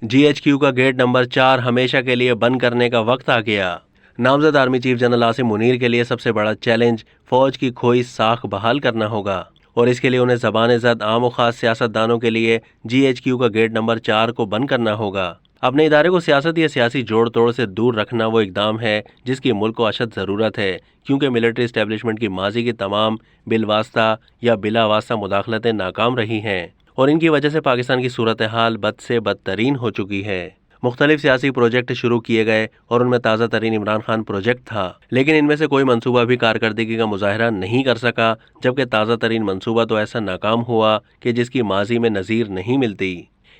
GHQ का gate number 4 हमेशा के लिए बंद करने का वक्त आ गया। नामजद army chief general Asim Munir के लिए सबसे बड़ा चैलेंज फौज की खोई साख बहाल करना होगा और इसके लिए उन्हें ज़बान-ए-ज़द आम और ख़ास सियासतदानों के लिए GHQ का गेट नंबर 4 को बंद करना होगा। अपने इदारे को सियासत या सियासी जोड़ तोड़ से दूर रखना वो इकदाम है जिसकी मुल्क को अशद ज़रूरत है, क्योंकि मिलिट्री इस्टेब्लिशमेंट की माजी की तमाम बिलवास्ता या बिलावास्ता मुदाखलतें नाकाम रही हैं और इनकी वजह से पाकिस्तान की सूरत हाल बद से बदतरीन हो चुकी है। मुख्तलिफ सियासी प्रोजेक्ट शुरू किए गए और उनमें ताज़ा तरीन इमरान खान प्रोजेक्ट था, लेकिन इनमें से कोई मंसूबा भी कारकर्दगी का मुजाहरा नहीं कर सका, जबकि ताज़ा तरीन मंसूबा तो ऐसा नाकाम हुआ कि जिसकी माजी में नज़ीर नहीं मिलती।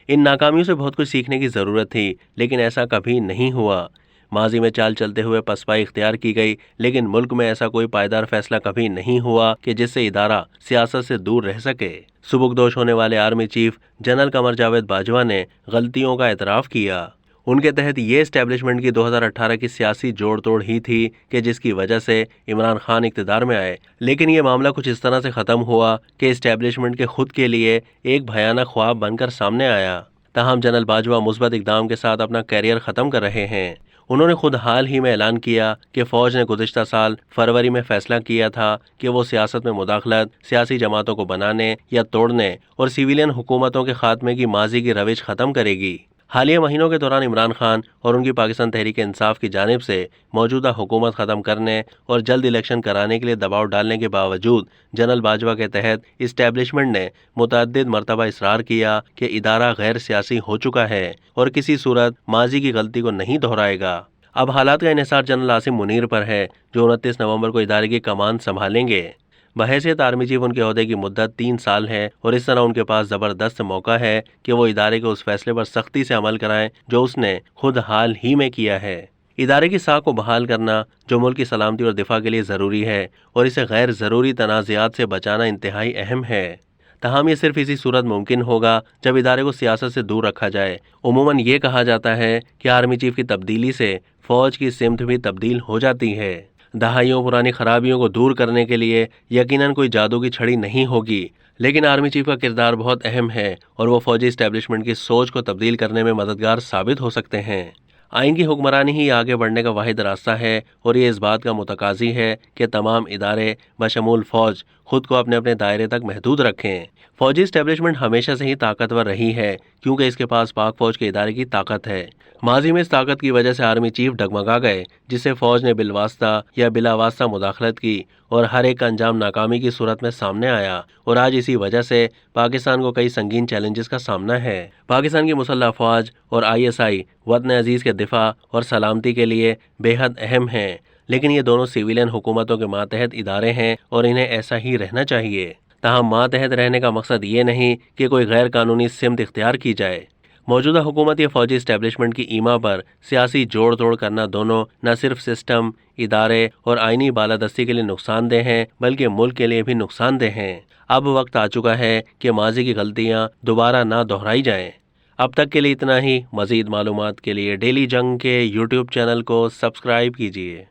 इन नाकामियों से बहुत कुछ सीखने की ज़रूरत थी, लेकिन ऐसा कभी नहीं हुआ। माजी में चाल चलते हुए पसपाई इख्तियार की गई, लेकिन मुल्क में ऐसा कोई पायदार फैसला कभी नहीं हुआ कि जिससे इदारा सियासत से दूर रह सके। सुबुकदोश होने वाले army chief general Qamar Javed Bajwa ने गलतियों का एतराफ़ किया। उनके तहत ये इस्टेब्लिशमेंट की 2018 की सियासी जोड़ तोड़ ही थी कि जिसकी वजह से इमरान खान इक़्तिदार में आए, लेकिन ये मामला कुछ इस तरह से ख़त्म हुआ कि इस्टेब्लिशमेंट के खुद के लिए एक भयानक ख्वाब बनकर सामने आया। ताहम जनरल बाजवा मुस्बत इक़दाम के साथ अपना कैरियर ख़त्म कर रहे हैं। उन्होंने खुद हाल ही में ऐलान किया कि फ़ौज ने गुज़िश्ता साल फरवरी में फ़ैसला किया था कि वो सियासत में मुदाखलत, सियासी जमातों को बनाने या तोड़ने और सिविलियन हुकूमतों के खात्मे की माजी की रविश ख़त्म करेगी। हालिया महीनों के दौरान इमरान खान और उनकी पाकिस्तान तहरीक इंसाफ की जानिब से मौजूदा हुकूमत ख़त्म करने और जल्द इलेक्शन कराने के लिए दबाव डालने के बावजूद जनरल बाजवा के तहत इस्टेब्लिशमेंट ने मुतअद्दिद मरतबा इसरार किया कि इदारा गैर सियासी हो चुका है और किसी सूरत माजी की गलती को नहीं दोहराएगा। अब हालात का इन्हिसार जनरल आसिम मुनीर पर है, जो 29 नवंबर को इदारे की कमान संभालेंगे। बहैसियत आर्मी चीफ उनके ओहदे की मुद्दत 3 साल है और इस तरह उनके पास ज़बरदस्त मौका है कि वो इदारे के उस फैसले पर सख्ती से अमल कराएं जो उसने खुद हाल ही में किया है। इदारे की साख को बहाल करना जो मुल्क की सलामती और दिफा के लिए ज़रूरी है और इसे गैर ज़रूरी तनाज़ात से बचाना इंतहाई अहम है। तहम ये सिर्फ इसी सूरत मुमकिन होगा जब इदारे को सियासत से दूर रखा जाए। उमूमन ये कहा जाता है कि आर्मी चीफ की तब्दीली से फ़ौज की सिमत भी तब्दील हो जाती है। दहाइयों पुरानी खराबियों को दूर करने के लिए यकीनन कोई जादू की छड़ी नहीं होगी, लेकिन आर्मी चीफ का किरदार बहुत अहम है और वो फौजी इस्टेब्लिशमेंट की सोच को तब्दील करने में मददगार साबित हो सकते हैं। आइन की हुक्मरानी ही आगे बढ़ने का वाहिद रास्ता है और ये इस बात का मुतकाज़ी है कि तमाम इदारे बशमूल फ़ौज खुद को अपने अपने दायरे तक महदूद रखें। फौजी इस्टेब्लिशमेंट हमेशा से ही ताकतवर रही है क्योंकि इसके पास पाक फौज के इदारे की ताकत है। माजी में इस ताकत की वजह से आर्मी चीफ डगमगा गए, जिससे फौज ने बिलवास्ता या बिलावास्ता मुदाखलत की और हर एक का अंजाम नाकामी की सूरत में सामने आया और आज इसी वजह से पाकिस्तान को कई संगीन चैलेंजेस का सामना है। पाकिस्तान की मुसल्लह अफवाज और ISI वतन अजीज़ के दिफा और सलामती के लिए बेहद अहम हैं, लेकिन ये दोनों सिविलियन हुकूमतों के मातहत इदारे हैं और इन्हें ऐसा ही रहना चाहिए। ताहम मातहत रहने का मकसद ये नहीं कि कोई गैर कानूनी सिमत इख्तियार की जाए। मौजूदा हुकूमत या फौजी इस्टेब्लिशमेंट की ईमा पर सियासी जोड़ तोड़ करना दोनों न सिर्फ सिस्टम, इदारे और आइनी बालादस्ती के लिए नुकसानदेह हैं, बल्कि मुल्क के लिए भी नुकसानदेह हैं। अब वक्त आ चुका है कि माजी की गलतियाँ दोबारा ना दोहराई जाएँ। अब तक के लिए इतना ही। मज़ीद मालूमात के लिए डेली जंग के YouTube चैनल को सब्सक्राइब कीजिए।